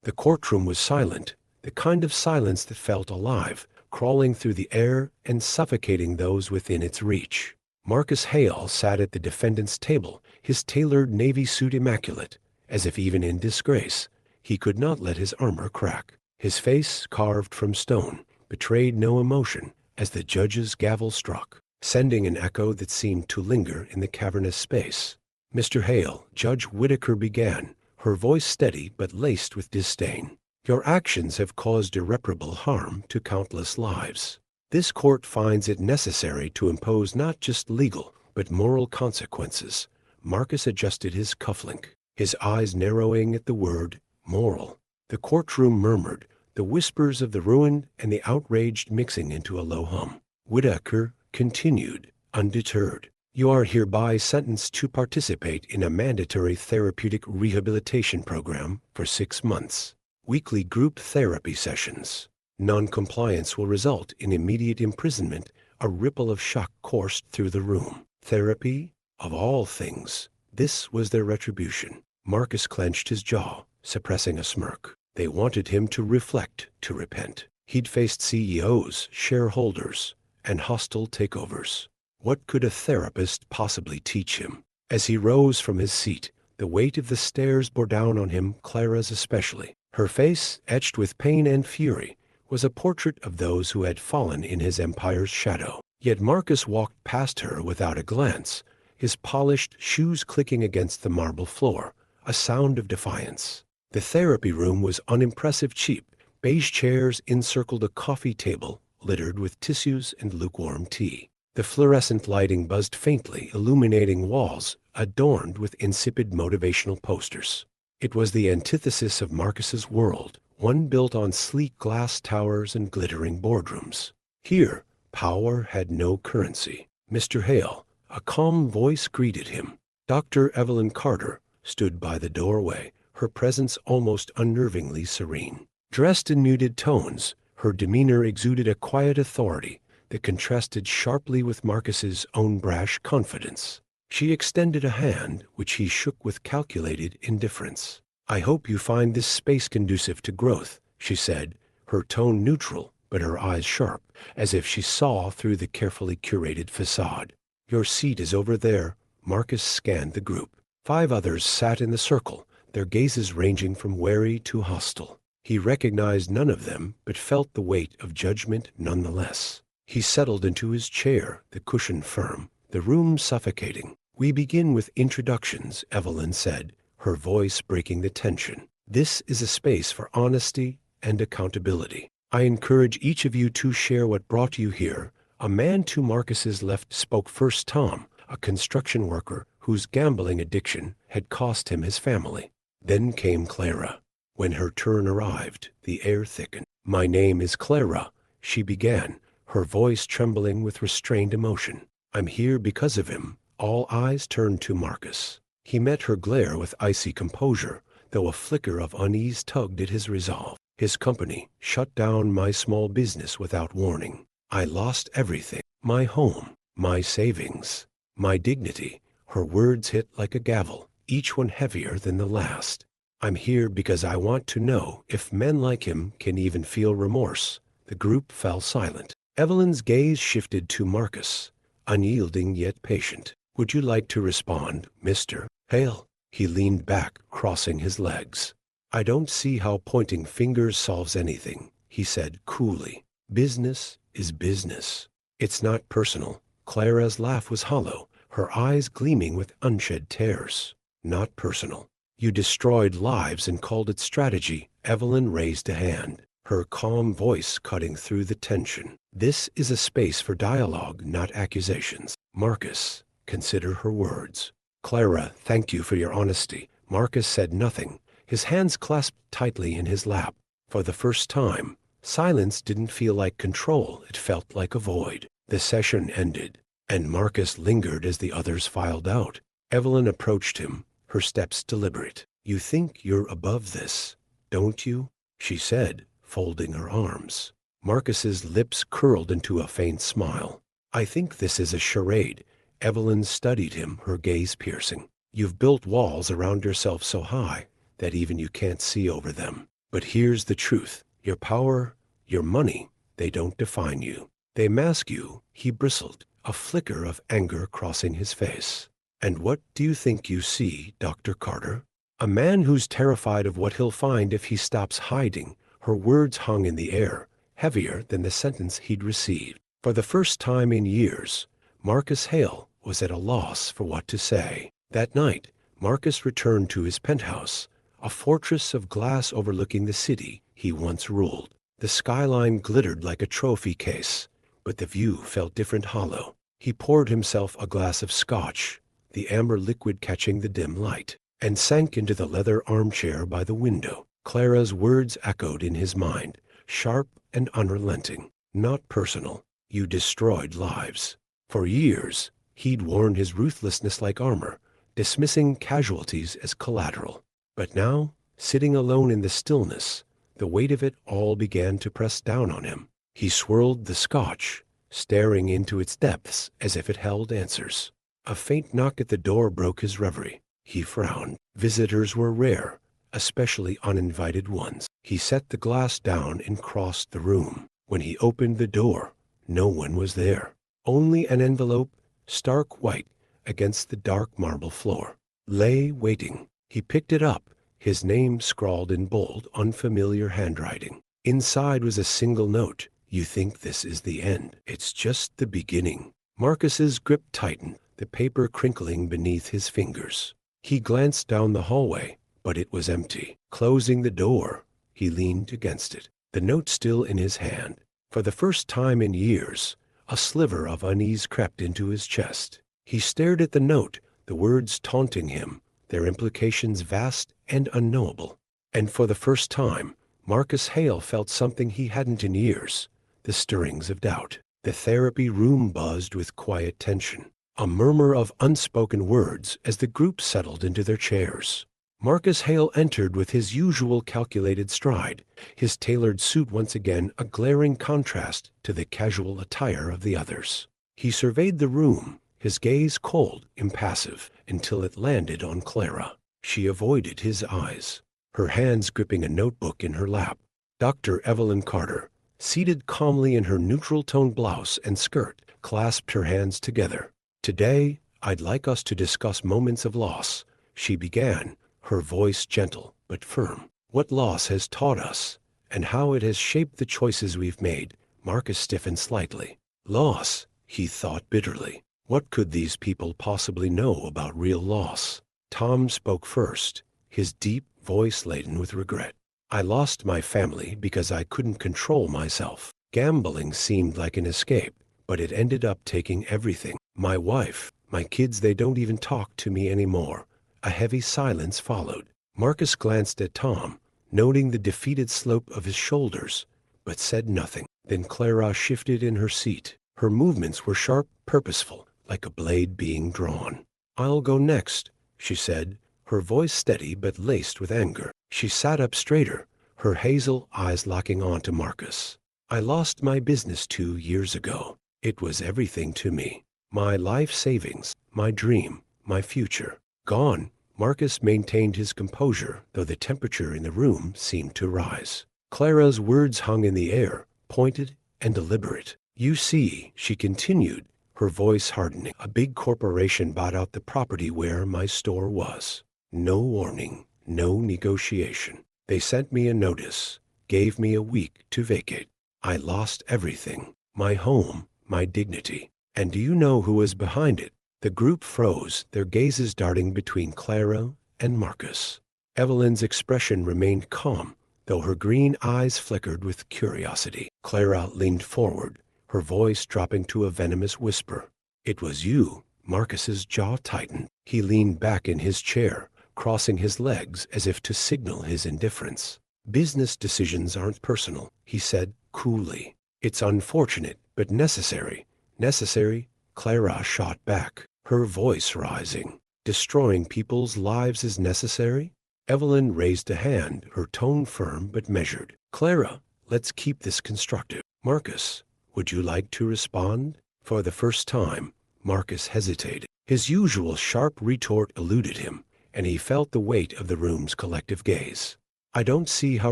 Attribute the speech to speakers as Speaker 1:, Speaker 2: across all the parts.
Speaker 1: The courtroom was silent, the kind of silence that felt alive, crawling through the air and suffocating those within its reach. Marcus Hale sat at the defendant's table, his tailored navy suit immaculate, as if even in disgrace, he could not let his armor crack. His face, carved from stone, betrayed no emotion as the judge's gavel struck, sending an echo that seemed to linger in the cavernous space. "Mr. Hale," Judge Whitaker began, her voice steady but laced with disdain, "your actions have caused irreparable harm to countless lives. This court finds it necessary to impose not just legal, but moral consequences." Marcus adjusted his cufflink, his eyes narrowing at the word moral. The courtroom murmured, the whispers of the ruined and the outraged mixing into a low hum. Whitaker continued, undeterred, "You are hereby sentenced to participate in a mandatory therapeutic rehabilitation program for 6 months. Weekly group therapy sessions. Non-compliance will result in immediate imprisonment." A ripple of shock coursed through the room. Therapy? Of all things. This was their retribution. Marcus clenched his jaw, suppressing a smirk. They wanted him to reflect, to repent. He'd faced CEOs, shareholders, and hostile takeovers. What could a therapist possibly teach him? As he rose from his seat, the weight of the stairs bore down on him, Clara's especially. Her face, etched with pain and fury, was a portrait of those who had fallen in his empire's shadow. Yet Marcus walked past her without a glance, his polished shoes clicking against the marble floor, a sound of defiance. The therapy room was unimpressive cheap. Beige chairs encircled a coffee table littered with tissues and lukewarm tea. The fluorescent lighting buzzed faintly, illuminating walls adorned with insipid motivational posters. It was the antithesis of Marcus's world, one built on sleek glass towers and glittering boardrooms. Here, power had no currency. "Mr. Hale," a calm voice greeted him. Dr. Evelyn Carter stood by the doorway, her presence almost unnervingly serene. Dressed in muted tones, her demeanor exuded a quiet authority that contrasted sharply with Marcus's own brash confidence. She extended a hand, which he shook with calculated indifference. "I hope you find this space conducive to growth," she said, her tone neutral, but her eyes sharp, as if she saw through the carefully curated facade. "Your seat is over there." Marcus scanned the group. 5 others sat in the circle, their gazes ranging from wary to hostile. He recognized none of them, but felt the weight of judgment nonetheless. He settled into his chair, the cushion firm, the room suffocating. "We begin with introductions," Evelyn said, her voice breaking the tension. "This is a space for honesty and accountability. I encourage each of you to share what brought you here." A man to Marcus's left spoke first. Tom, a construction worker whose gambling addiction had cost him his family. Then came Clara. When her turn arrived, the air thickened. "My name is Clara," she began, her voice trembling with restrained emotion. "I'm here because of him." All eyes turned to Marcus. He met her glare with icy composure, though a flicker of unease tugged at his resolve. "His company shut down my small business without warning. I lost everything, my home, my savings, my dignity." Her words hit like a gavel, each one heavier than the last. "I'm here because I want to know if men like him can even feel remorse." The group fell silent. Evelyn's gaze shifted to Marcus, unyielding yet patient. "Would you like to respond, Mr. Hale?" He leaned back, crossing his legs. "I don't see how pointing fingers solves anything," he said coolly. "Business is business. It's not personal." Clara's laugh was hollow, her eyes gleaming with unshed tears. "Not personal. You destroyed lives and called it strategy." Evelyn raised a hand, her calm voice cutting through the tension. "This is a space for dialogue, not accusations." "Marcus, consider her words." "Clara, thank you for your honesty." Marcus said nothing, his hands clasped tightly in his lap. For the first time, silence didn't feel like control, it felt like a void. The session ended, and Marcus lingered as the others filed out. Evelyn approached him, her steps deliberate. "You think you're above this, don't you?" she said, folding her arms. Marcus's lips curled into a faint smile. "I think this is a charade." Evelyn studied him, her gaze piercing. "You've built walls around yourself so high that even you can't see over them. But here's the truth. Your power, your money, they don't define you. They mask you, he bristled, a flicker of anger crossing his face. And what do you think you see, Dr. Carter? A man who's terrified of what he'll find if he stops hiding. Her words hung in the air, heavier than the sentence he'd received. For the first time in years, Marcus Hale was at a loss for what to say. That night, Marcus returned to his penthouse, a fortress of glass overlooking the city he once ruled. The skyline glittered like a trophy case, but the view felt different, hollow. He poured himself a glass of scotch, the amber liquid catching the dim light, and sank into the leather armchair by the window. Clara's words echoed in his mind, sharp and unrelenting. Not personal. You destroyed lives. For years, he'd worn his ruthlessness like armor, dismissing casualties as collateral. But now, sitting alone in the stillness, the weight of it all began to press down on him. He swirled the scotch, staring into its depths as if it held answers. A faint knock at the door broke his reverie. He frowned. Visitors were rare, especially uninvited ones. He set the glass down and crossed the room. When he opened the door, no one was there. Only an envelope, stark white, against the dark marble floor, lay waiting. He picked it up, his name scrawled in bold, unfamiliar handwriting. Inside was a single note. You think this is the end. It's just the beginning. Marcus's grip tightened, the paper crinkling beneath his fingers. He glanced down the hallway, but it was empty. Closing the door, he leaned against it, the note still in his hand. For the first time in years, a sliver of unease crept into his chest. He stared at the note, the words taunting him, their implications vast and unknowable. And for the first time, Marcus Hale felt something he hadn't in years, the stirrings of doubt. The therapy room buzzed with quiet tension, a murmur of unspoken words as the group settled into their chairs. Marcus Hale entered with his usual calculated stride, his tailored suit once again a glaring contrast to the casual attire of the others. He surveyed the room, his gaze cold, impassive, until it landed on Clara. She avoided his eyes, her hands gripping a notebook in her lap. Dr. Evelyn Carter, seated calmly in her neutral-toned blouse and skirt, clasped her hands together. Today, I'd like us to discuss moments of loss, she began, her voice gentle but firm. What loss has taught us, and how it has shaped the choices we've made. Marcus stiffened slightly. Loss, he thought bitterly. What could these people possibly know about real loss? Tom spoke first, his deep voice laden with regret. I lost my family because I couldn't control myself. Gambling seemed like an escape, but it ended up taking everything. My wife, my kids, they don't even talk to me anymore. A heavy silence followed. Marcus glanced at Tom, noting the defeated slope of his shoulders, but said nothing. Then Clara shifted in her seat. Her movements were sharp, purposeful, like a blade being drawn. I'll go next, she said, her voice steady but laced with anger. She sat up straighter, her hazel eyes locking onto Marcus. I lost my business 2 years ago. It was everything to me. My life savings, my dream, my future. Gone. Marcus maintained his composure, though the temperature in the room seemed to rise. Clara's words hung in the air, pointed and deliberate. You see, she continued, her voice hardening, a big corporation bought out the property where my store was. No warning, no negotiation. They sent me a notice, gave me a week to vacate. I lost everything, my home, my dignity. And do you know who was behind it? The group froze, their gazes darting between Clara and Marcus. Evelyn's expression remained calm, though her green eyes flickered with curiosity. Clara leaned forward, her voice dropping to a venomous whisper. It was you. Marcus's jaw tightened. He leaned back in his chair, crossing his legs as if to signal his indifference. Business decisions aren't personal, he said coolly. It's unfortunate, but necessary. Necessary? Clara shot back, her voice rising. Destroying people's lives is necessary? Evelyn raised a hand, her tone firm but measured. Clara, let's keep this constructive. Marcus, would you like to respond? For the first time, Marcus hesitated. His usual sharp retort eluded him, and he felt the weight of the room's collective gaze. I don't see how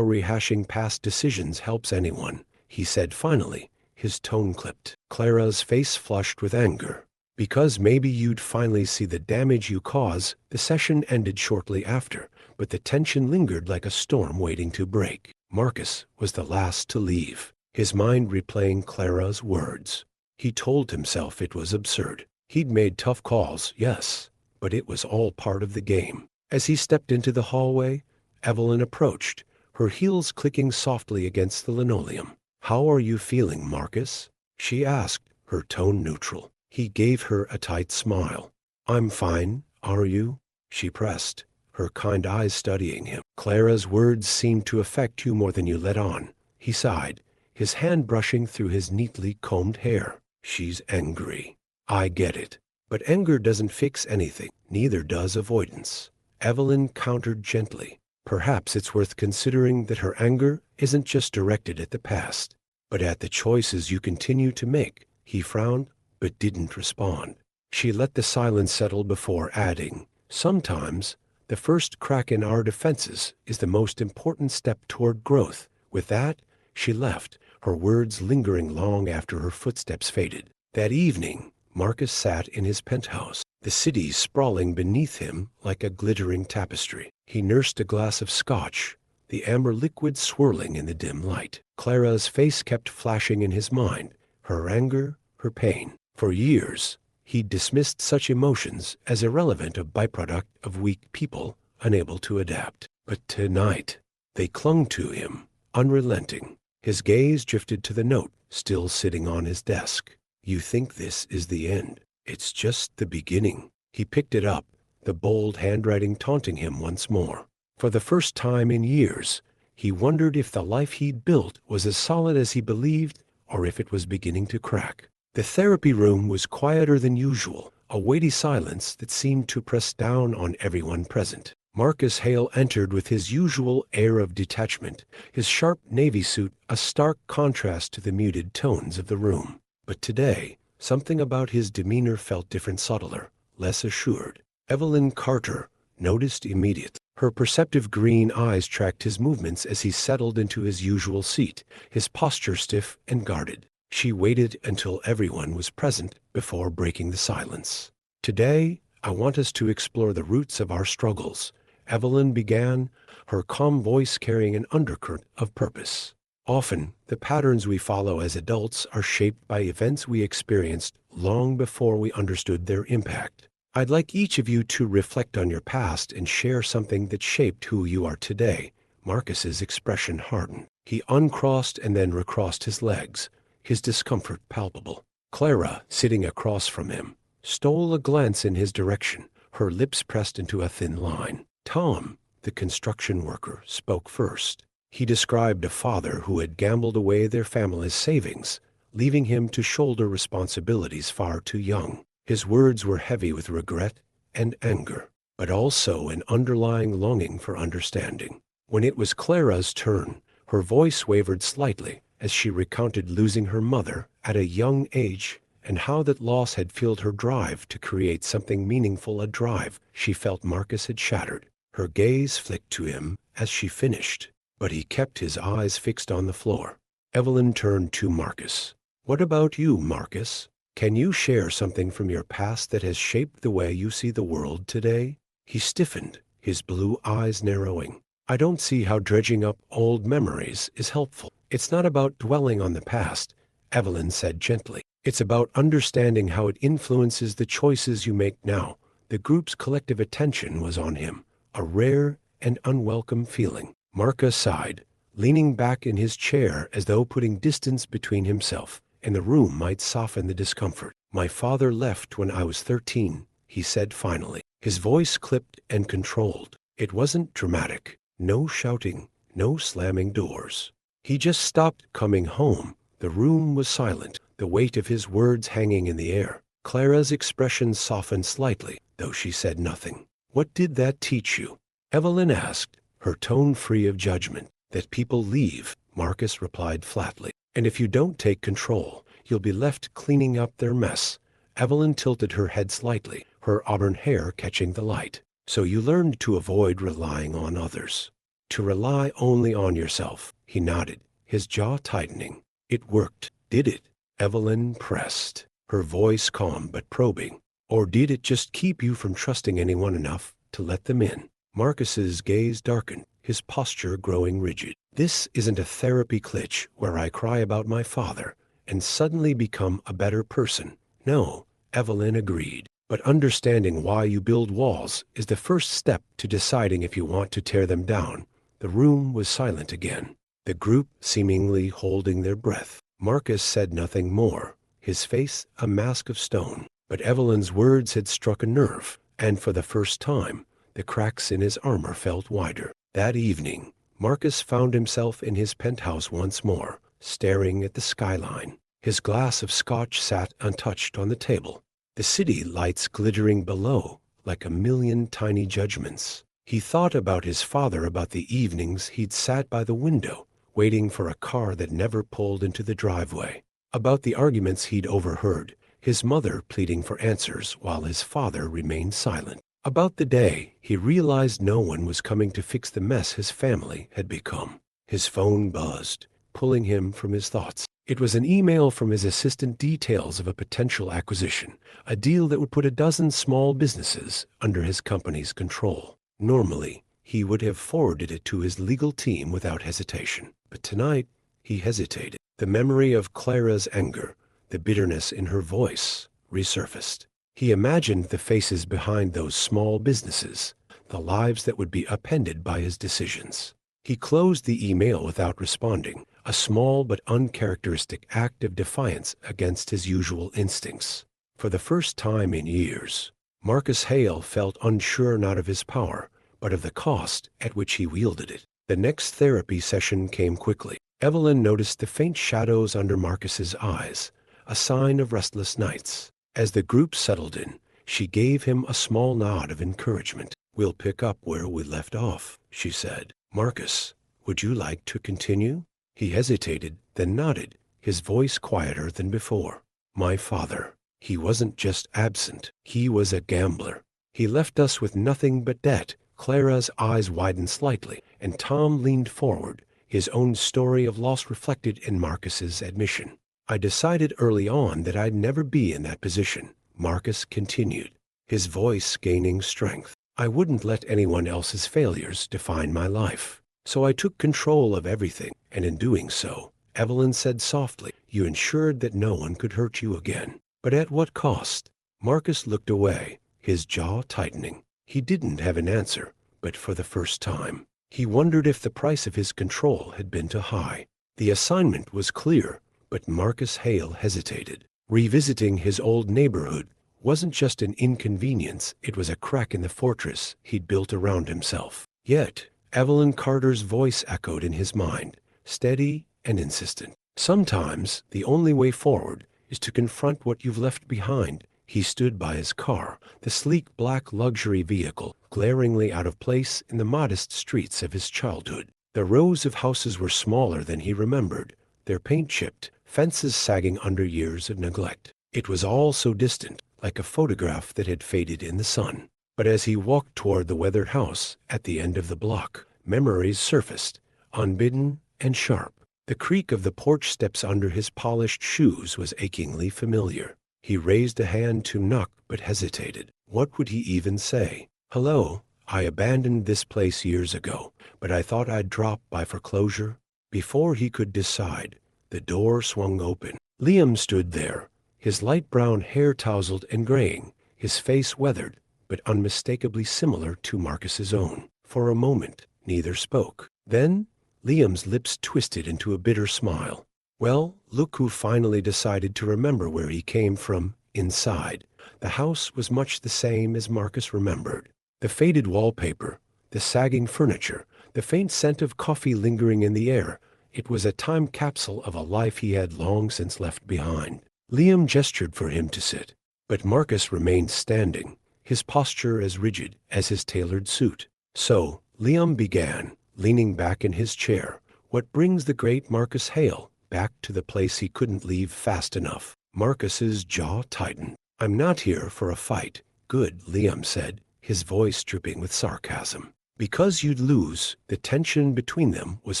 Speaker 1: rehashing past decisions helps anyone, he said finally, his tone clipped. Clara's face flushed with anger. Because maybe you'd finally see the damage you cause. The session ended shortly after, but the tension lingered like a storm waiting to break. Marcus was the last to leave, his mind replaying Clara's words. He told himself it was absurd. He'd made tough calls, yes, but it was all part of the game. As he stepped into the hallway, Evelyn approached, her heels clicking softly against the linoleum. "How are you feeling, Marcus?" she asked, her tone neutral. He gave her a tight smile. "I'm fine, are you?" she pressed, her kind eyes studying him. "Clara's words seemed to affect you more than you let on," he sighed, his hand brushing through his neatly combed hair. "She's angry. I get it. But anger doesn't fix anything, neither does avoidance." Evelyn countered gently. "Perhaps it's worth considering that her anger isn't just directed at the past, but at the choices you continue to make." He frowned, but didn't respond. She let the silence settle before adding, "Sometimes, the first crack in our defenses is the most important step toward growth." With that, she left, her words lingering long after her footsteps faded. That evening, Marcus sat in his penthouse, the city sprawling beneath him like a glittering tapestry. He nursed a glass of scotch, the amber liquid swirling in the dim light. Clara's face kept flashing in his mind, her anger, her pain. For years, he'd dismissed such emotions as irrelevant, a byproduct of weak people unable to adapt. But tonight, they clung to him, unrelenting. His gaze drifted to the note, still sitting on his desk. "You think this is the end? It's just the beginning." He picked it up, the bold handwriting taunting him once more. For the first time in years, he wondered if the life he'd built was as solid as he believed, or if it was beginning to crack. The therapy room was quieter than usual, a weighty silence that seemed to press down on everyone present. Marcus Hale entered with his usual air of detachment, his sharp navy suit a stark contrast to the muted tones of the room. But today, something about his demeanor felt different, subtler, less assured. Evelyn Carter noticed immediately. Her perceptive green eyes tracked his movements as he settled into his usual seat, his posture stiff and guarded. She waited until everyone was present before breaking the silence. "Today, I want us to explore the roots of our struggles," Evelyn began, her calm voice carrying an undercurrent of purpose. "Often, the patterns we follow as adults are shaped by events we experienced long before we understood their impact. I'd like each of you to reflect on your past and share something that shaped who you are today." Marcus's expression hardened. He uncrossed and then recrossed his legs, his discomfort palpable. Clara, sitting across from him, stole a glance in his direction, her lips pressed into a thin line. Tom, the construction worker, spoke first. He described a father who had gambled away their family's savings, leaving him to shoulder responsibilities far too young. His words were heavy with regret and anger, but also an underlying longing for understanding. When it was Clara's turn, her voice wavered slightly as she recounted losing her mother at a young age and how that loss had fueled her drive to create something meaningful, a drive she felt Marcus had shattered. Her gaze flicked to him as she finished, but he kept his eyes fixed on the floor. Evelyn turned to Marcus. "What about you, Marcus? Can you share something from your past that has shaped the way you see the world today?" He stiffened, his blue eyes narrowing. "I don't see how dredging up old memories is helpful." "It's not about dwelling on the past," Evelyn said gently. "It's about understanding how it influences the choices you make now." The group's collective attention was on him, a rare and unwelcome feeling. Marcus sighed, leaning back in his chair as though putting distance between himself and the room might soften the discomfort. "My father left when I was 13, he said finally, his voice clipped and controlled. It wasn't dramatic. No shouting, no slamming doors. He just stopped coming home. The room was silent, the weight of his words hanging in the air. Clara's expression softened slightly, though she said nothing. "What did that teach you?" Evelyn asked, her tone free of judgment. "That people leave," Marcus replied flatly. "And if you don't take control, you'll be left cleaning up their mess." Evelyn tilted her head slightly, her auburn hair catching the light. "So you learned to avoid relying on others." To rely only on yourself. He nodded, his jaw tightening. It worked, did it? Evelyn pressed, her voice calm but probing. Or did it just keep you from trusting anyone enough to let them in? Marcus's gaze darkened, his posture growing rigid. This isn't a therapy glitch where I cry about my father and suddenly become a better person. No, Evelyn agreed. But understanding why you build walls is the first step to deciding if you want to tear them down. The room was silent again, the group seemingly holding their breath. Marcus said nothing more, his face a mask of stone. But Evelyn's words had struck a nerve, and for the first time, the cracks in his armor felt wider. That evening, Marcus found himself in his penthouse once more, staring at the skyline. His glass of scotch sat untouched on the table, the city lights glittering below like a million tiny judgments. He thought about his father, about the evenings he'd sat by the window, waiting for a car that never pulled into the driveway, about the arguments he'd overheard, his mother pleading for answers while his father remained silent, about the day he realized no one was coming to fix the mess his family had become. His phone buzzed, pulling him from his thoughts. It was an email from his assistant, details of a potential acquisition, a deal that would put a dozen small businesses under his company's control. Normally, he would have forwarded it to his legal team without hesitation. But tonight, he hesitated. The memory of Clara's anger, the bitterness in her voice, resurfaced. He imagined the faces behind those small businesses, the lives that would be upended by his decisions. He closed the email without responding, a small but uncharacteristic act of defiance against his usual instincts. For the first time in years, Marcus Hale felt unsure not of his power, but of the cost at which he wielded it. The next therapy session came quickly. Evelyn noticed the faint shadows under Marcus's eyes, a sign of restless nights. As the group settled in, she gave him a small nod of encouragement. "We'll pick up where we left off," she said. "Marcus, would you like to continue?" He hesitated, then nodded, his voice quieter than before. "My father, he wasn't just absent, he was a gambler. He left us with nothing but debt." Clara's eyes widened slightly, and Tom leaned forward, his own story of loss reflected in Marcus's admission. "I decided early on that I'd never be in that position," Marcus continued, his voice gaining strength. "I wouldn't let anyone else's failures define my life. So I took control of everything, and in doing so," Evelyn said softly, "you ensured that no one could hurt you again. But at what cost?" Marcus looked away, his jaw tightening. He didn't have an answer, but for the first time, he wondered if the price of his control had been too high. The assignment was clear, but Marcus Hale hesitated. Revisiting his old neighborhood wasn't just an inconvenience, it was a crack in the fortress he'd built around himself. Yet, Evelyn Carter's voice echoed in his mind, steady and insistent. "Sometimes the only way forward is to confront what you've left behind." He stood by his car, the sleek black luxury vehicle, glaringly out of place in the modest streets of his childhood. The rows of houses were smaller than he remembered, their paint chipped, fences sagging under years of neglect. It was all so distant, like a photograph that had faded in the sun. But as he walked toward the weathered house at the end of the block, memories surfaced, unbidden and sharp. The creak of the porch steps under his polished shoes was achingly familiar. He raised a hand to knock but hesitated. What would he even say? "Hello, I abandoned this place years ago, but I thought I'd drop by for closure." Before he could decide, the door swung open. Liam stood there, his light brown hair tousled and graying, his face weathered, but unmistakably similar to Marcus's own. For a moment, neither spoke. Then, Liam's lips twisted into a bitter smile. "Well, look who finally decided to remember where he came from." Inside, the house was much the same as Marcus remembered. The faded wallpaper, the sagging furniture, the faint scent of coffee lingering in the air. It was a time capsule of a life he had long since left behind. Liam gestured for him to sit, but Marcus remained standing, his posture as rigid as his tailored suit. "So," Liam began, leaning back in his chair, "what brings the great Marcus Hale back to the place he couldn't leave fast enough?" Marcus's jaw tightened. "I'm not here for a fight." "Good," Liam said, his voice dripping with sarcasm. Because you'd lose, the tension between them was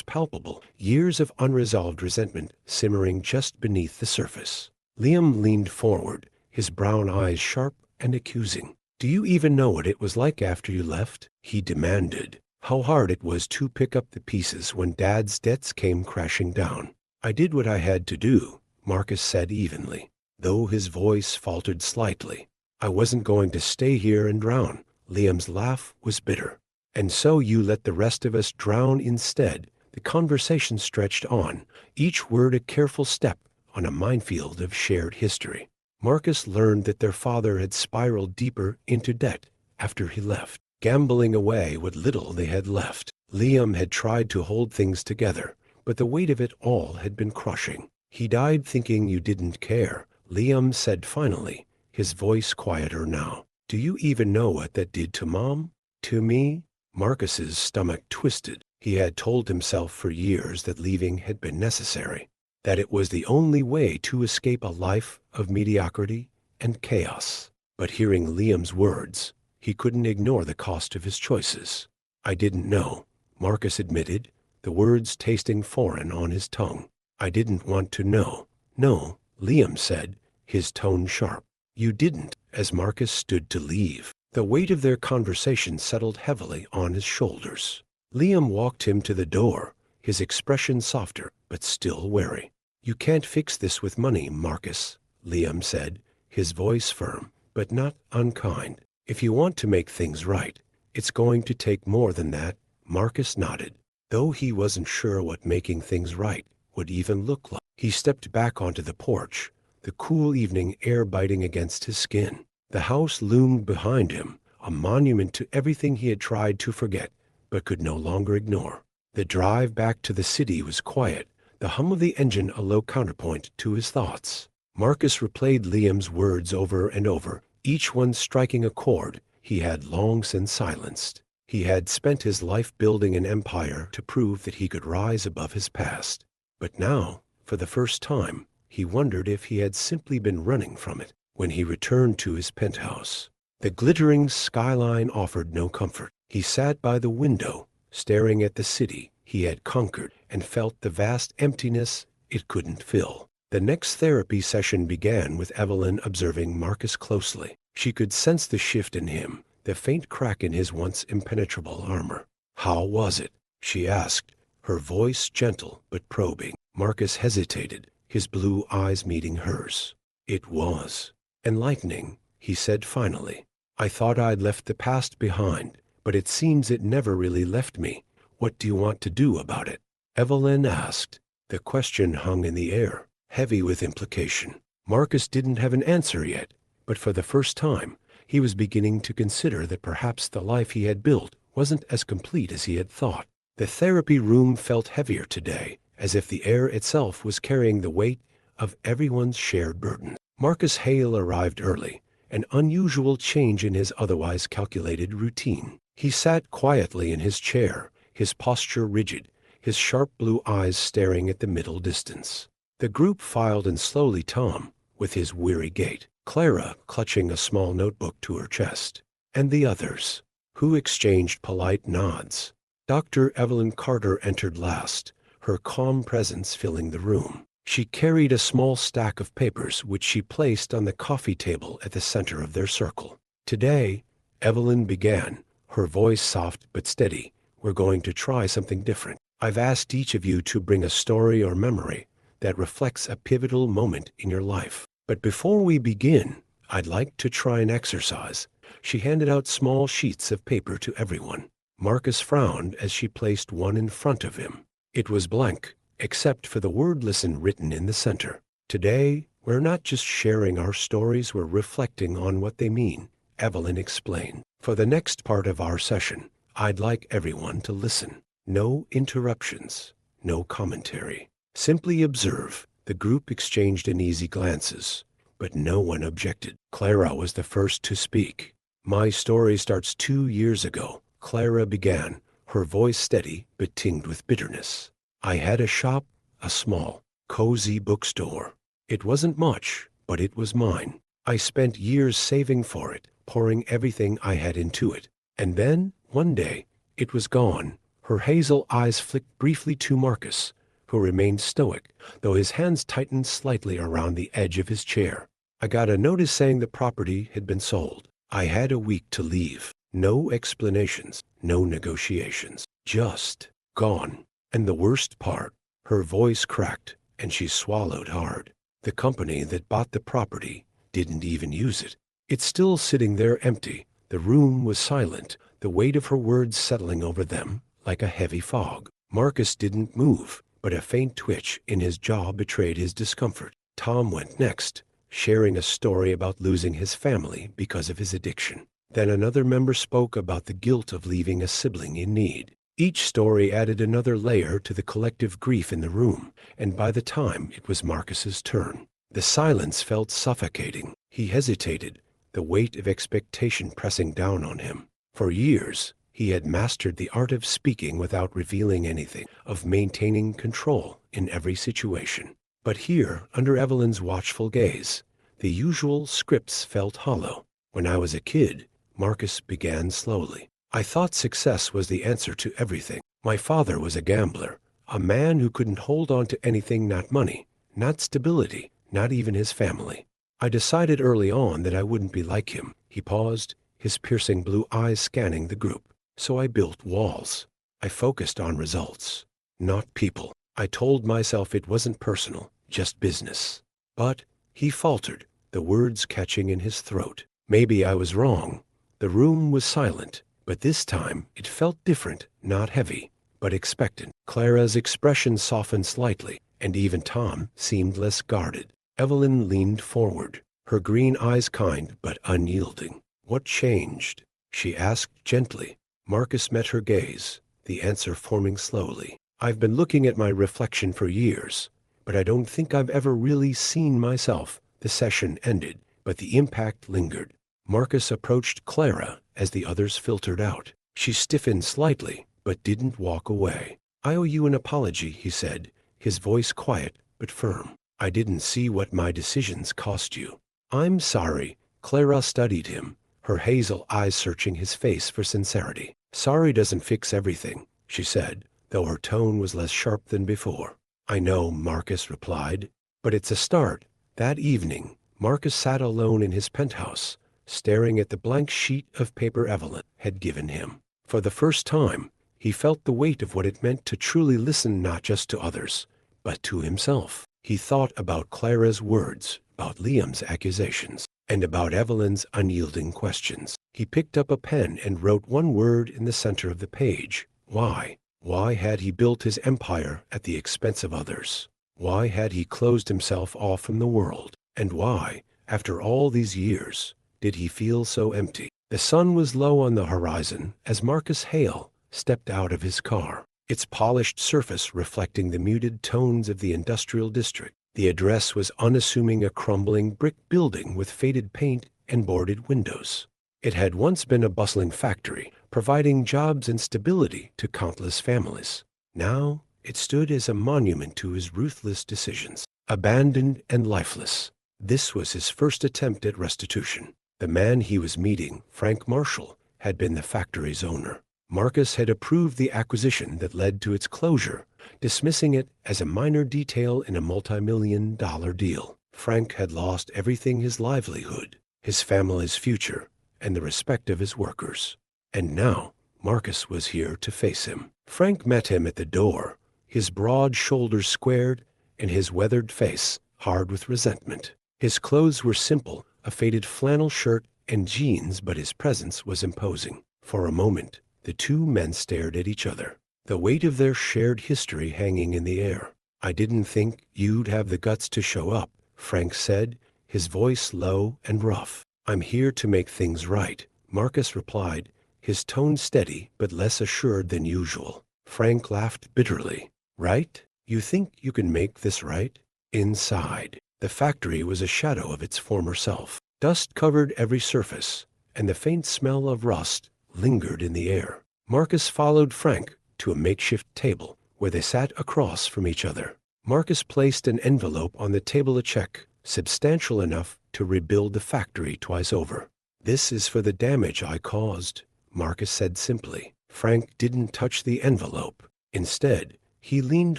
Speaker 1: palpable, years of unresolved resentment simmering just beneath the surface. Liam leaned forward, his brown eyes sharp and accusing. "Do you even know what it was like after you left?" he demanded. "How hard it was to pick up the pieces when Dad's debts came crashing down." "I did what I had to do," Marcus said evenly, though his voice faltered slightly. "I wasn't going to stay here and drown." Liam's laugh was bitter. "And so you let the rest of us drown instead." The conversation stretched on, each word a careful step on a minefield of shared history. Marcus learned that their father had spiraled deeper into debt after he left, gambling away what little they had left. Liam had tried to hold things together, but the weight of it all had been crushing. "He died thinking you didn't care," Liam said finally, his voice quieter now. "Do you even know what that did to Mom? To me?" Marcus's stomach twisted. He had told himself for years that leaving had been necessary, that it was the only way to escape a life of mediocrity and chaos. But hearing Liam's words, he couldn't ignore the cost of his choices. "I didn't know," Marcus admitted, the words tasting foreign on his tongue. "I didn't want to know." "No," Liam said, his tone sharp. "You didn't," as Marcus stood to leave. The weight of their conversation settled heavily on his shoulders. Liam walked him to the door, his expression softer but still wary. "You can't fix this with money, Marcus," Liam said, his voice firm but not unkind. "If you want to make things right, it's going to take more than that." Marcus nodded, though he wasn't sure what making things right would even look like. He stepped back onto the porch, the cool evening air biting against his skin. The house loomed behind him, a monument to everything he had tried to forget but could no longer ignore. The drive back to the city was quiet, the hum of the engine a low counterpoint to his thoughts. Marcus replayed Liam's words over and over, each one striking a chord he had long since silenced. He had spent his life building an empire to prove that he could rise above his past. But now, for the first time, he wondered if he had simply been running from it. When he returned to his penthouse, the glittering skyline offered no comfort. He sat by the window, staring at the city he had conquered, and felt the vast emptiness it couldn't fill. The next therapy session began with Evelyn observing Marcus closely. She could sense the shift in him, the faint crack in his once impenetrable armor. "How was it?" she asked, her voice gentle but probing. Marcus hesitated, his blue eyes meeting hers. "It was enlightening," he said finally. "I thought I'd left the past behind, but it seems it never really left me. What do you want to do about it?" Evelyn asked. The question hung in the air, heavy with implication. Marcus didn't have an answer yet, but for the first time, he was beginning to consider that perhaps the life he had built wasn't as complete as he had thought. The therapy room felt heavier today, as if the air itself was carrying the weight of everyone's shared burden. Marcus Hale arrived early, an unusual change in his otherwise calculated routine. He sat quietly in his chair, his posture rigid, his sharp blue eyes staring at the middle distance. The group filed in slowly, Tom, with his weary gait, Clara clutching a small notebook to her chest, and the others, who exchanged polite nods. Dr. Evelyn Carter entered last, her calm presence filling the room. She carried a small stack of papers which she placed on the coffee table at the center of their circle. "Today," Evelyn began, her voice soft but steady, "we're going to try something different. I've asked each of you to bring a story or memory that reflects a pivotal moment in your life. But before we begin, I'd like to try an exercise." She handed out small sheets of paper to everyone. Marcus frowned as she placed one in front of him. It was blank, except for the word "listen" written in the center. "Today, we're not just sharing our stories, we're reflecting on what they mean," Evelyn explained. "For the next part of our session, I'd like everyone to listen. No interruptions, no commentary. Simply observe." The group exchanged uneasy glances, but no one objected. Clara was the first to speak. "My story starts 2 years ago," Clara began, her voice steady but tinged with bitterness. "I had a shop, a small, cozy bookstore. It wasn't much, but it was mine. I spent years saving for it, pouring everything I had into it. And then, one day, It was gone. Her hazel eyes flicked briefly to Marcus, who remained stoic, though his hands tightened slightly around the edge of his chair. I got a notice saying the property had been sold. I had a week to leave. No explanations, no negotiations. Just gone. And the worst part, her voice cracked, and she swallowed hard. The company that bought the property didn't even use it. It's still sitting there empty. The room was silent, the weight of her words settling over them like a heavy fog. Marcus didn't move, but a faint twitch in his jaw betrayed his discomfort. Tom went next, sharing a story about losing his family because of his addiction. Then another member spoke about the guilt of leaving a sibling in need. Each story added another layer to the collective grief in the room, and by the time it was Marcus's turn, the silence felt suffocating. He hesitated, the weight of expectation pressing down on him. For years, he had mastered the art of speaking without revealing anything, of maintaining control in every situation. But here, under Evelyn's watchful gaze, the usual scripts felt hollow. When I was a kid, Marcus began slowly, I thought success was the answer to everything. My father was a gambler, a man who couldn't hold on to anything, not money, not stability, not even his family. I decided early on that I wouldn't be like him. He paused, his piercing blue eyes scanning the group. So I built walls. I focused on results, not people. I told myself it wasn't personal, just business. But he faltered, the words catching in his throat. Maybe I was wrong. The room was silent, but this time it felt different, not heavy, but expectant. Clara's expression softened slightly, and even Tom seemed less guarded. Evelyn leaned forward, her green eyes kind but unyielding. What changed? She asked gently. Marcus met her gaze, the answer forming slowly. I've been looking at my reflection for years, but I don't think I've ever really seen myself. The session ended, but the impact lingered. Marcus approached Clara as the others filtered out. She stiffened slightly, but didn't walk away. I owe you an apology, he said, his voice quiet but firm. I didn't see what my decisions cost you. I'm sorry. Clara studied him, her hazel eyes searching his face for sincerity. Sorry doesn't fix everything, she said, though her tone was less sharp than before. I know, Marcus replied, but it's a start. That evening, Marcus sat alone in his penthouse, staring at the blank sheet of paper Evelyn had given him. For the first time, he felt the weight of what it meant to truly listen not just to others, but to himself. He thought about Clara's words, about Liam's accusations, and about Evelyn's unyielding questions. He picked up a pen and wrote one word in the center of the page. Why? Why had he built his empire at the expense of others? Why had he closed himself off from the world? And why, after all these years, did he feel so empty? The sun was low on the horizon as Marcus Hale stepped out of his car, its polished surface reflecting the muted tones of the industrial district. The address was unassuming, a crumbling brick building with faded paint and boarded windows. It had once been a bustling factory, providing jobs and stability to countless families. Now it stood as a monument to his ruthless decisions, abandoned and lifeless. This was his first attempt at restitution. The man he was meeting, Frank Marshall, had been the factory's owner. Marcus had approved the acquisition that led to its closure, dismissing it as a minor detail in a multi-million-dollar deal. Frank had lost everything: his livelihood, his family's future, and the respect of his workers. And now Marcus was here to face him. Frank met him at the door, his broad shoulders squared and his weathered face hard with resentment. His clothes were simple, a faded flannel shirt and jeans, but his presence was imposing. For a moment, the two men stared at each other, the weight of their shared history hanging in the air. I didn't think you'd have the guts to show up, Frank said, his voice low and rough. I'm here to make things right, Marcus replied, his tone steady but less assured than usual. Frank laughed bitterly. Right? You think you can make this right? Inside, the factory was a shadow of its former self. Dust covered every surface, and the faint smell of rust lingered in the air. Marcus followed Frank to a makeshift table where they sat across from each other. Marcus placed an envelope on the table, a check substantial enough to rebuild the factory twice over. This is for the damage I caused, Marcus said simply. Frank didn't touch the envelope. Instead, he leaned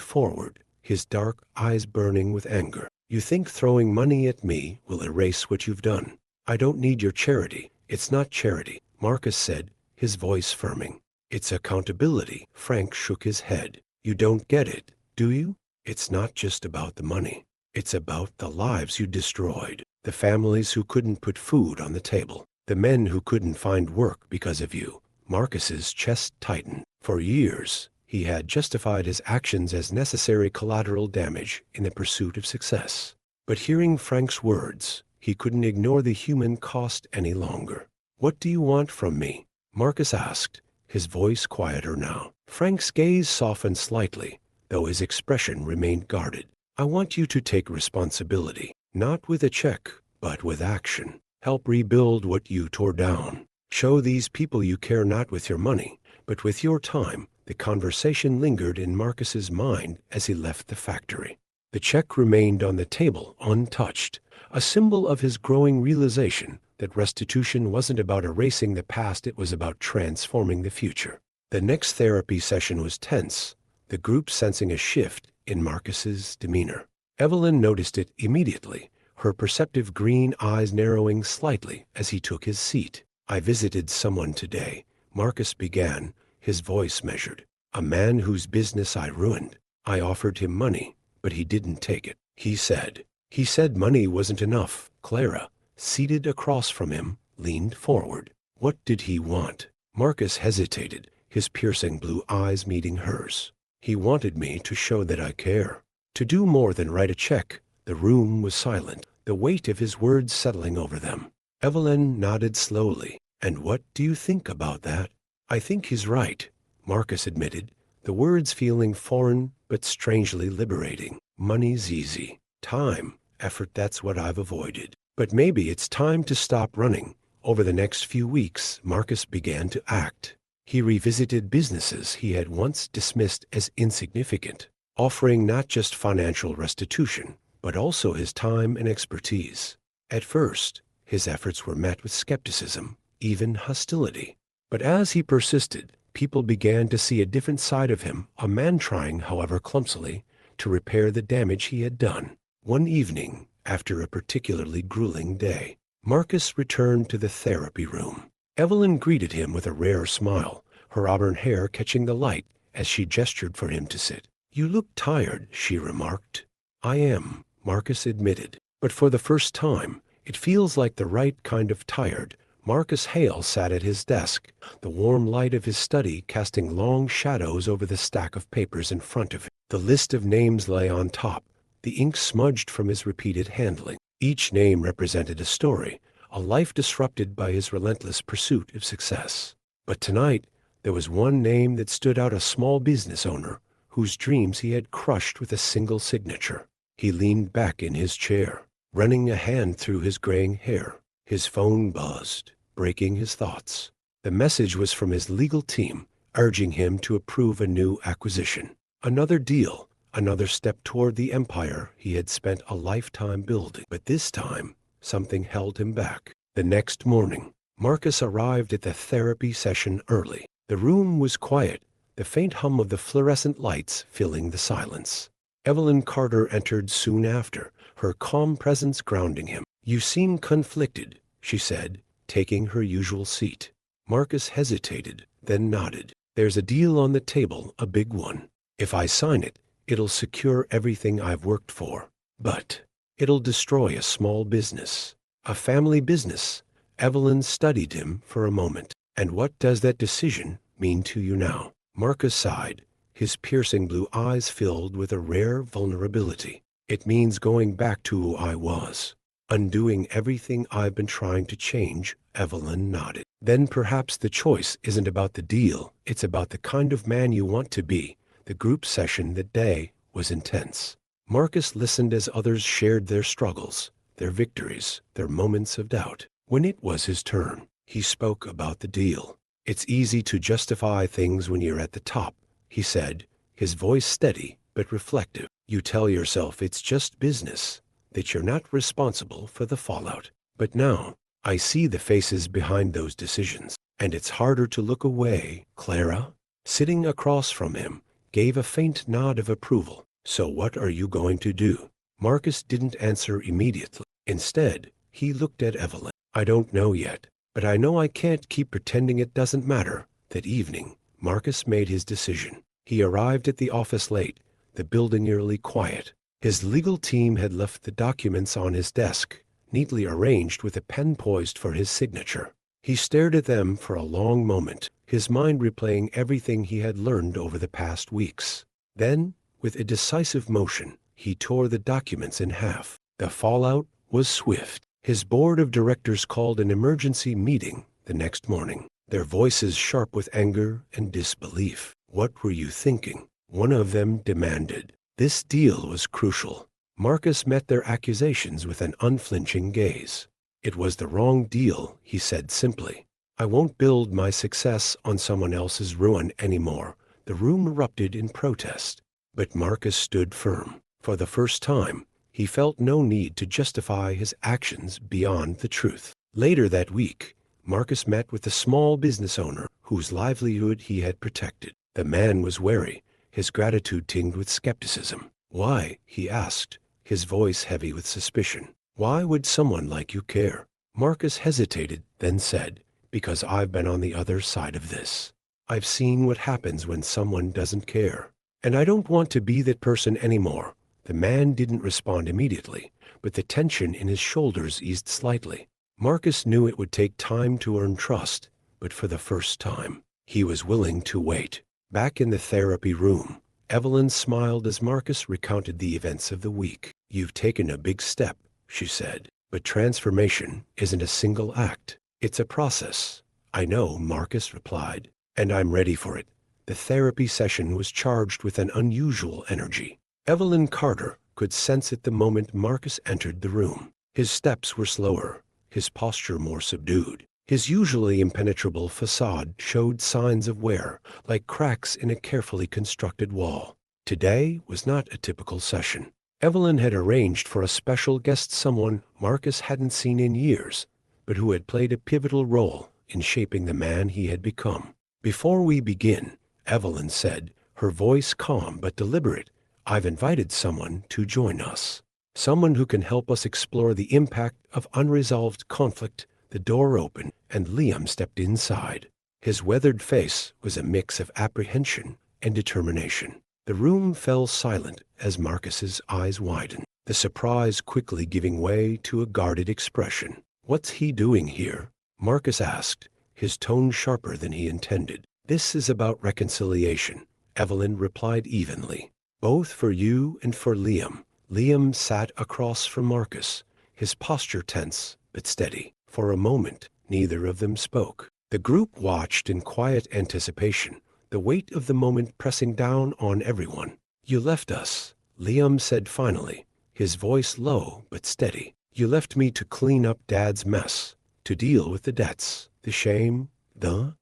Speaker 1: forward, his dark eyes burning with anger. You think throwing money at me will erase what you've done? I don't need your charity. It's not charity, Marcus said, his voice firming. It's accountability. Frank shook his head. You don't get it, do you? It's not just about the money. It's about the lives you destroyed. The families who couldn't put food on the table. The men who couldn't find work because of you. Marcus's chest tightened. For years, he had justified his actions as necessary collateral damage in the pursuit of success. But hearing Frank's words, he couldn't ignore the human cost any longer. What do you want from me? Marcus asked, his voice quieter now. Frank's gaze softened slightly, though his expression remained guarded. I want you to take responsibility, not with a check, but with action. Help rebuild what you tore down. Show these people you care not with your money, but with your time. The conversation lingered in Marcus's mind as he left the factory. The check remained on the table untouched, a symbol of his growing realization that restitution wasn't about erasing the past, it was about transforming the future. The next therapy session was tense, the group sensing a shift in Marcus's demeanor. Evelyn noticed it immediately, her perceptive green eyes narrowing slightly as he took his seat. I visited someone today, Marcus began, his voice measured. A man whose business I ruined. I offered him money, but he didn't take it. He said money wasn't enough. Clara, seated across from him, leaned forward. What did he want? Marcus hesitated, his piercing blue eyes meeting hers. He wanted me to show that I care. To do more than write a check. The room was silent, the weight of his words settling over them. Evelyn nodded slowly. And what do you think about that? I think he's right, Marcus admitted, the words feeling foreign but strangely liberating. Money's easy. Time, effort, that's what I've avoided. But maybe it's time to stop running. Over the next few weeks, Marcus began to act. He revisited businesses he had once dismissed as insignificant, offering not just financial restitution, but also his time and expertise. At first, his efforts were met with skepticism, even hostility. But as he persisted, people began to see a different side of him, a man trying, however clumsily, to repair the damage he had done. One evening, after a particularly grueling day, Marcus returned to the therapy room. Evelyn greeted him with a rare smile, her auburn hair catching the light as she gestured for him to sit. You look tired, she remarked. I am, Marcus admitted. But for the first time, it feels like the right kind of tired. Marcus Hale sat at his desk, the warm light of his study casting long shadows over the stack of papers in front of him. The list of names lay on top, the ink smudged from his repeated handling. Each name represented a story, a life disrupted by his relentless pursuit of success. But tonight, there was one name that stood out, a small business owner whose dreams he had crushed with a single signature. He leaned back in his chair, running a hand through his graying hair. His phone buzzed, breaking his thoughts. The message was from his legal team, urging him to approve a new acquisition. Another deal, another step toward the empire he had spent a lifetime building. But this time, something held him back. The next morning, Marcus arrived at the therapy session early. The room was quiet, the faint hum of the fluorescent lights filling the silence. Evelyn Carter entered soon after, her calm presence grounding him. You seem conflicted, she said, taking her usual seat. Marcus hesitated, then nodded. There's a deal on the table, a big one. If I sign it, it'll secure everything I've worked for. But it'll destroy a small business, a family business. Evelyn studied him for a moment. And what does that decision mean to you now? Marcus sighed, his piercing blue eyes filled with a rare vulnerability. It means going back to who I was. Undoing everything I've been trying to change, Evelyn nodded. Then perhaps the choice isn't about the deal, it's about the kind of man you want to be. The group session that day was intense. Marcus listened as others shared their struggles, their victories, their moments of doubt. When it was his turn, he spoke about the deal. It's easy to justify things when you're at the top, he said, his voice steady but reflective. You tell yourself it's just business, that you're not responsible for the fallout. But now, I see the faces behind those decisions. And it's harder to look away. Clara, sitting across from him, gave a faint nod of approval. So what are you going to do? Marcus didn't answer immediately. Instead, he looked at Evelyn. I don't know yet, but I know I can't keep pretending it doesn't matter. That evening, Marcus made his decision. He arrived at the office late, the building eerily quiet. His legal team had left the documents on his desk, neatly arranged with a pen poised for his signature. He stared at them for a long moment, his mind replaying everything he had learned over the past weeks. Then, with a decisive motion, he tore the documents in half. The fallout was swift. His board of directors called an emergency meeting the next morning, their voices sharp with anger and disbelief. What were you thinking? One of them demanded. This deal was crucial. Marcus met their accusations with an unflinching gaze. It was the wrong deal, he said simply. I won't build my success on someone else's ruin anymore. The room erupted in protest. But Marcus stood firm. For the first time, he felt no need to justify his actions beyond the truth. Later that week, Marcus met with a small business owner whose livelihood he had protected. The man was wary, his gratitude tinged with skepticism. Why? He asked, his voice heavy with suspicion. Why would someone like you care? Marcus hesitated, then said, because I've been on the other side of this. I've seen what happens when someone doesn't care. And I don't want to be that person anymore. The man didn't respond immediately, but the tension in his shoulders eased slightly. Marcus knew it would take time to earn trust, but for the first time, he was willing to wait. Back in the therapy room, Evelyn smiled as Marcus recounted the events of the week. You've taken a big step, she said, but transformation isn't a single act. It's a process. I know, Marcus replied, and I'm ready for it. The therapy session was charged with an unusual energy. Evelyn Carter could sense it the moment Marcus entered the room. His steps were slower, his posture more subdued. His usually impenetrable facade showed signs of wear, like cracks in a carefully constructed wall. Today was not a typical session. Evelyn had arranged for a special guest, someone Marcus hadn't seen in years, but who had played a pivotal role in shaping the man he had become. Before we begin, Evelyn said, her voice calm but deliberate, I've invited someone to join us. Someone who can help us explore the impact of unresolved conflict. The door opened, and Liam stepped inside. His weathered face was a mix of apprehension and determination. The room fell silent as Marcus's eyes widened, the surprise quickly giving way to a guarded expression. What's he doing here? Marcus asked, his tone sharper than he intended. This is about reconciliation, Evelyn replied evenly. Both for you and for Liam. Liam sat across from Marcus, his posture tense but steady. For a moment, neither of them spoke. The group watched in quiet anticipation, the weight of the moment pressing down on everyone. You left us, Liam said finally, his voice low but steady. You left me to clean up Dad's mess, to deal with the debts, the shame, the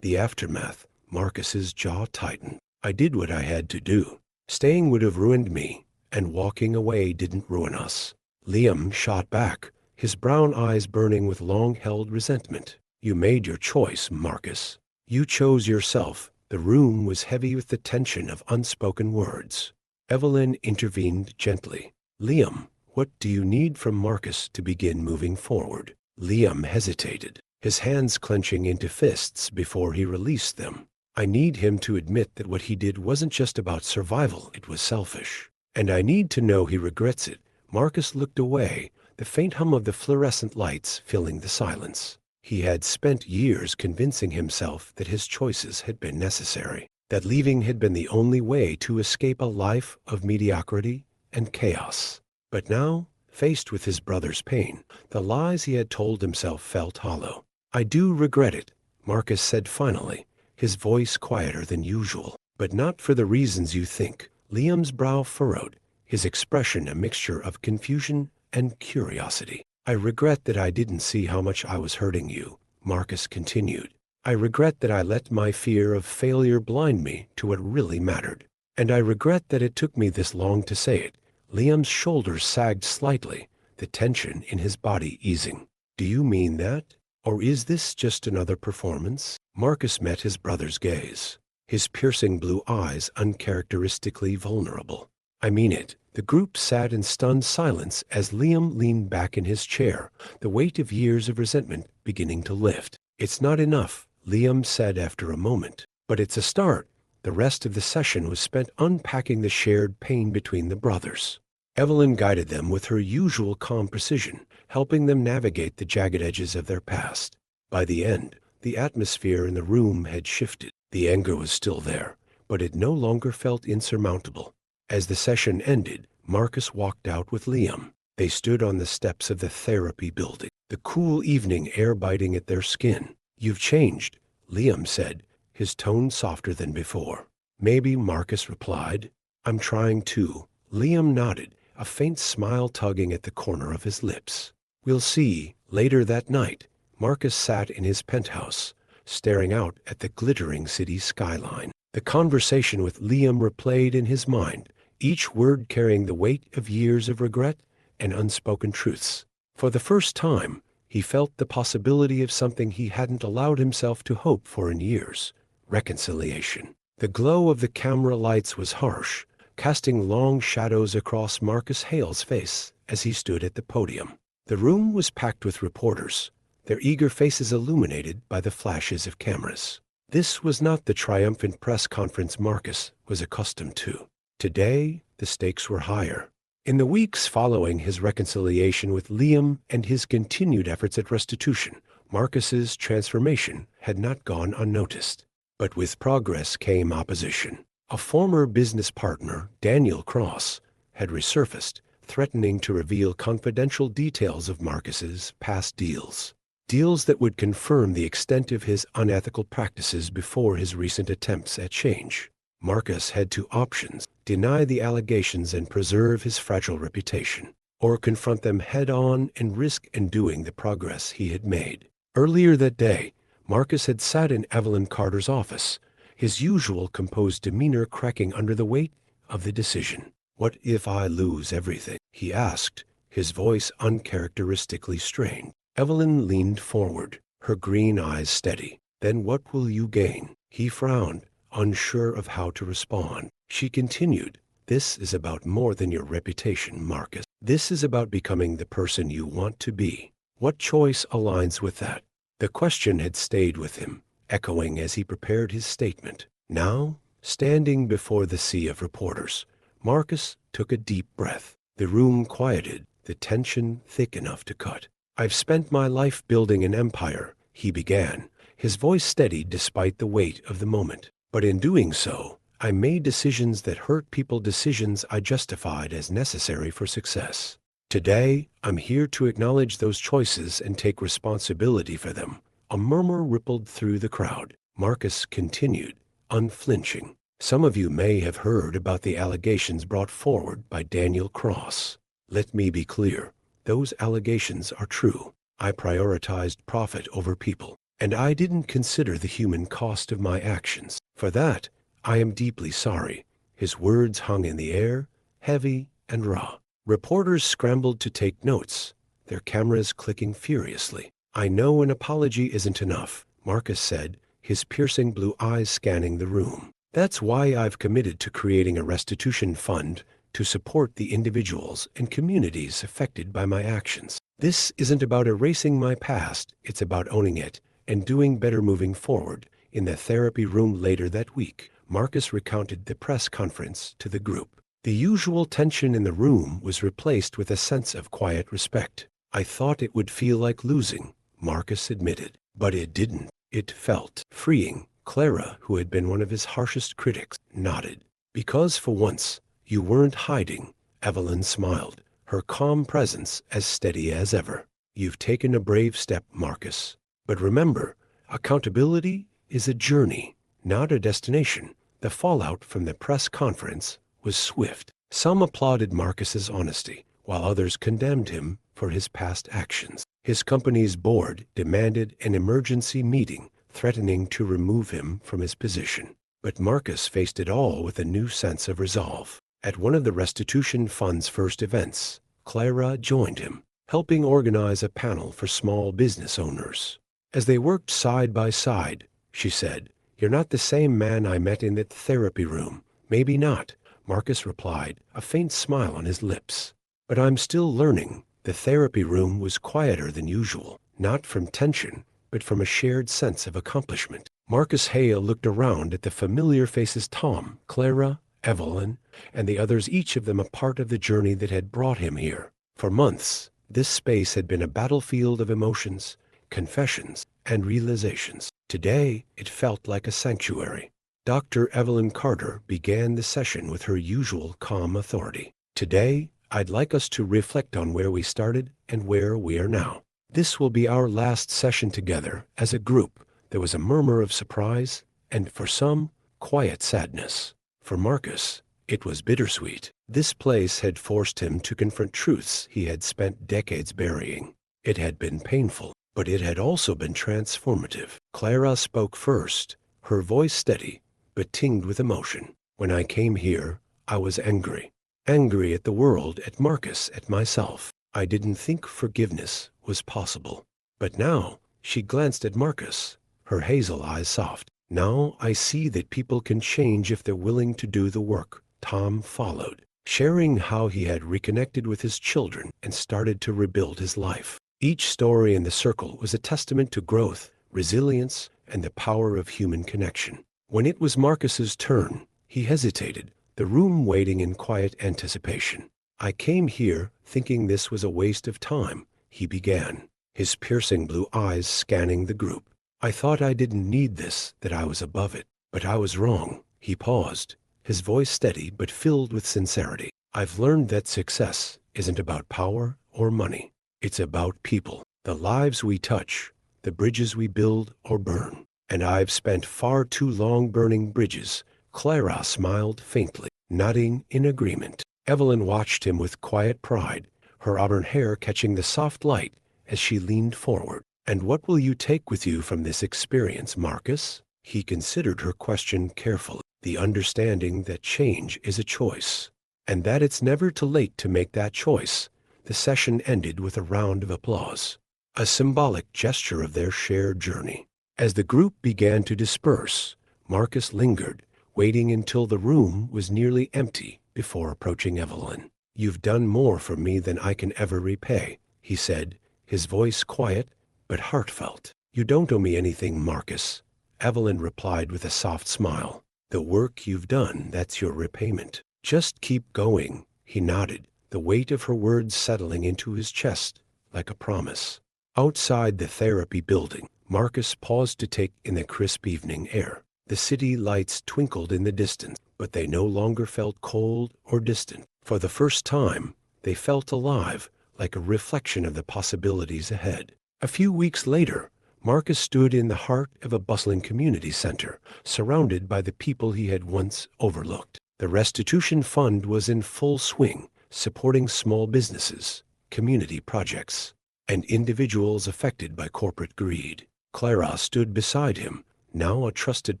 Speaker 1: aftermath. Marcus's jaw tightened. I did what I had to do. Staying would have ruined me, and walking away didn't ruin us. Liam shot back, his brown eyes burning with long-held resentment. You made your choice, Marcus. You chose yourself. The room was heavy with the tension of unspoken words. Evelyn intervened gently. Liam, what do you need from Marcus to begin moving forward? Liam hesitated, his hands clenching into fists before he released them. I need him to admit that what he did wasn't just about survival, it was selfish. And I need to know he regrets it. Marcus looked away, the faint hum of the fluorescent lights filling the silence. He had spent years convincing himself that his choices had been necessary, that leaving had been the only way to escape a life of mediocrity and chaos. But now, faced with his brother's pain, the lies he had told himself felt hollow. I do regret it, Marcus said finally, his voice quieter than usual. But not for the reasons you think. Liam's brow furrowed, his expression a mixture of confusion and curiosity. I regret that I didn't see how much I was hurting you, Marcus continued. I regret that I let my fear of failure blind me to what really mattered. And I regret that it took me this long to say it. Liam's shoulders sagged slightly, the tension in his body easing. Do you mean that? Or is this just another performance? Marcus met his brother's gaze, his piercing blue eyes uncharacteristically vulnerable. I mean it. The group sat in stunned silence as Liam leaned back in his chair, the weight of years of resentment beginning to lift. It's not enough, Liam said after a moment. But it's a start. The rest of the session was spent unpacking the shared pain between the brothers. Evelyn guided them with her usual calm precision, helping them navigate the jagged edges of their past. By the end, the atmosphere in the room had shifted. The anger was still there, but it no longer felt insurmountable. As the session ended, Marcus walked out with Liam. They stood on the steps of the therapy building, the cool evening air biting at their skin. "You've changed," Liam said, his tone softer than before. "Maybe," Marcus replied. "I'm trying to." Liam nodded, a faint smile tugging at the corner of his lips. "We'll see." Later that night, Marcus sat in his penthouse, staring out at the glittering city skyline. The conversation with Liam replayed in his mind, each word carrying the weight of years of regret and unspoken truths. For the first time, he felt the possibility of something he hadn't allowed himself to hope for in years: reconciliation. The glow of the camera lights was harsh, casting long shadows across Marcus Hale's face as he stood at the podium. The room was packed with reporters, their eager faces illuminated by the flashes of cameras. This was not the triumphant press conference Marcus was accustomed to. Today, the stakes were higher. In the weeks following his reconciliation with Liam and his continued efforts at restitution, Marcus's transformation had not gone unnoticed. But with progress came opposition. A former business partner, Daniel Cross, had resurfaced, threatening to reveal confidential details of Marcus's past deals. Deals that would confirm the extent of his unethical practices before his recent attempts at change. Marcus had two options: deny the allegations and preserve his fragile reputation, or confront them head-on and risk undoing the progress he had made. Earlier that day, Marcus had sat in Evelyn Carter's office, his usual composed demeanor cracking under the weight of the decision. "What if I lose everything?" he asked, his voice uncharacteristically strained. Evelyn leaned forward, her green eyes steady. "Then what will you gain?" He frowned, unsure of how to respond. She continued, "This is about more than your reputation, Marcus. This is about becoming the person you want to be. What choice aligns with that?" The question had stayed with him, echoing as he prepared his statement. Now, standing before the sea of reporters, Marcus took a deep breath. The room quieted, the tension thick enough to cut. "I've spent my life building an empire," he began, his voice steady despite the weight of the moment. "But in doing so, I made decisions that hurt people, decisions I justified as necessary for success. Today, I'm here to acknowledge those choices and take responsibility for them." A murmur rippled through the crowd. Marcus continued, unflinching. "Some of you may have heard about the allegations brought forward by Daniel Cross. Let me be clear. Those allegations are true. I prioritized profit over people, and I didn't consider the human cost of my actions. For that, I am deeply sorry." His words hung in the air, heavy and raw. Reporters scrambled to take notes, their cameras clicking furiously. "I know an apology isn't enough," Marcus said, his piercing blue eyes scanning the room. "That's why I've committed to creating a restitution fund to support the individuals and communities affected by my actions. This isn't about erasing my past, it's about owning it and doing better moving forward." In the therapy room later that week, Marcus recounted the press conference to the group. The usual tension in the room was replaced with a sense of quiet respect. "I thought it would feel like losing," Marcus admitted. "But it didn't. It felt freeing." Clara, who had been one of his harshest critics, nodded. "Because for once, you weren't hiding." Evelyn smiled, her calm presence as steady as ever. "You've taken a brave step, Marcus. But remember, accountability is a journey, not a destination." The fallout from the press conference was swift. Some applauded Marcus's honesty, while others condemned him for his past actions. His company's board demanded an emergency meeting, threatening to remove him from his position. But Marcus faced it all with a new sense of resolve. At one of the restitution fund's first events, Clara joined him, helping organize a panel for small business owners. As they worked side by side, she said, "You're not the same man I met in that therapy room." "Maybe not," Marcus replied, a faint smile on his lips. "But I'm still learning." The therapy room was quieter than usual, not from tension, but from a shared sense of accomplishment. Marcus Hale looked around at the familiar faces: Tom, Clara, Evelyn, and the others, each of them a part of the journey that had brought him here. For months, this space had been a battlefield of emotions, confessions, and realizations. Today, it felt like a sanctuary. Dr. Evelyn Carter began the session with her usual calm authority. "Today, I'd like us to reflect on where we started and where we are now. This will be our last session together as a group." There was a murmur of surprise, and for some, quiet sadness. For Marcus, it was bittersweet. This place had forced him to confront truths he had spent decades burying. It had been painful, but it had also been transformative. Clara spoke first, her voice steady, but tinged with emotion. "When I came here, I was angry. Angry at the world, at Marcus, at myself. I didn't think forgiveness was possible. But now," she glanced at Marcus, her hazel eyes soft, "now I see that people can change if they're willing to do the work." Tom followed, sharing how he had reconnected with his children and started to rebuild his life. Each story in the circle was a testament to growth, resilience, and the power of human connection. When it was Marcus's turn, he hesitated, the room waiting in quiet anticipation. "I came here thinking this was a waste of time," he began, his piercing blue eyes scanning the group. "I thought I didn't need this, that I was above it. But I was wrong." He paused, his voice steady but filled with sincerity. "I've learned that success isn't about power or money. It's about people, the lives we touch, the bridges we build or burn. And I've spent far too long burning bridges." Clara smiled faintly, nodding in agreement. Evelyn watched him with quiet pride, her auburn hair catching the soft light as she leaned forward. "And what will you take with you from this experience, Marcus?" He considered her question carefully. "The understanding that change is a choice, and that it's never too late to make that choice." The session ended with a round of applause, a symbolic gesture of their shared journey. As the group began to disperse, Marcus lingered, waiting until the room was nearly empty before approaching Evelyn. "You've done more for me than I can ever repay," he said, his voice quiet but heartfelt. "You don't owe me anything, Marcus," Evelyn replied with a soft smile. "The work you've done, that's your repayment. Just keep going." He nodded, the weight of her words settling into his chest like a promise. Outside the therapy building, Marcus paused to take in the crisp evening air. The city lights twinkled in the distance, but they no longer felt cold or distant. For the first time, they felt alive, like a reflection of the possibilities ahead. A few weeks later, Marcus stood in the heart of a bustling community center, surrounded by the people he had once overlooked. The restitution fund was in full swing, supporting small businesses, community projects, and individuals affected by corporate greed. Clara stood beside him, now a trusted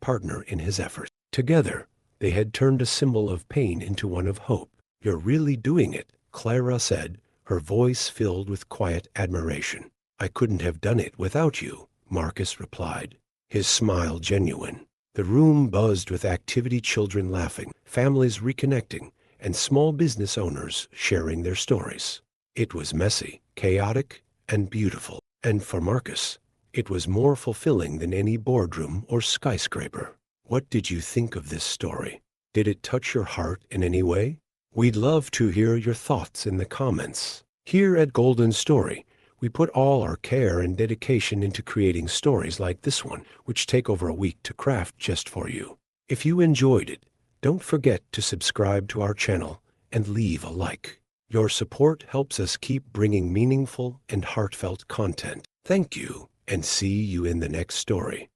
Speaker 1: partner in his efforts. Together, they had turned a symbol of pain into one of hope. "You're really doing it," Clara said, her voice filled with quiet admiration. "I couldn't have done it without you," Marcus replied, his smile genuine. The room buzzed with activity, children laughing, families reconnecting, and small business owners sharing their stories. It was messy, chaotic, and beautiful. And for Marcus, it was more fulfilling than any boardroom or skyscraper. What did you think of this story? Did it touch your heart in any way? We'd love to hear your thoughts in the comments. Here at Golden Story, we put all our care and dedication into creating stories like this one, which take over a week to craft just for you. If you enjoyed it, don't forget to subscribe to our channel and leave a like. Your support helps us keep bringing meaningful and heartfelt content. Thank you, and see you in the next story.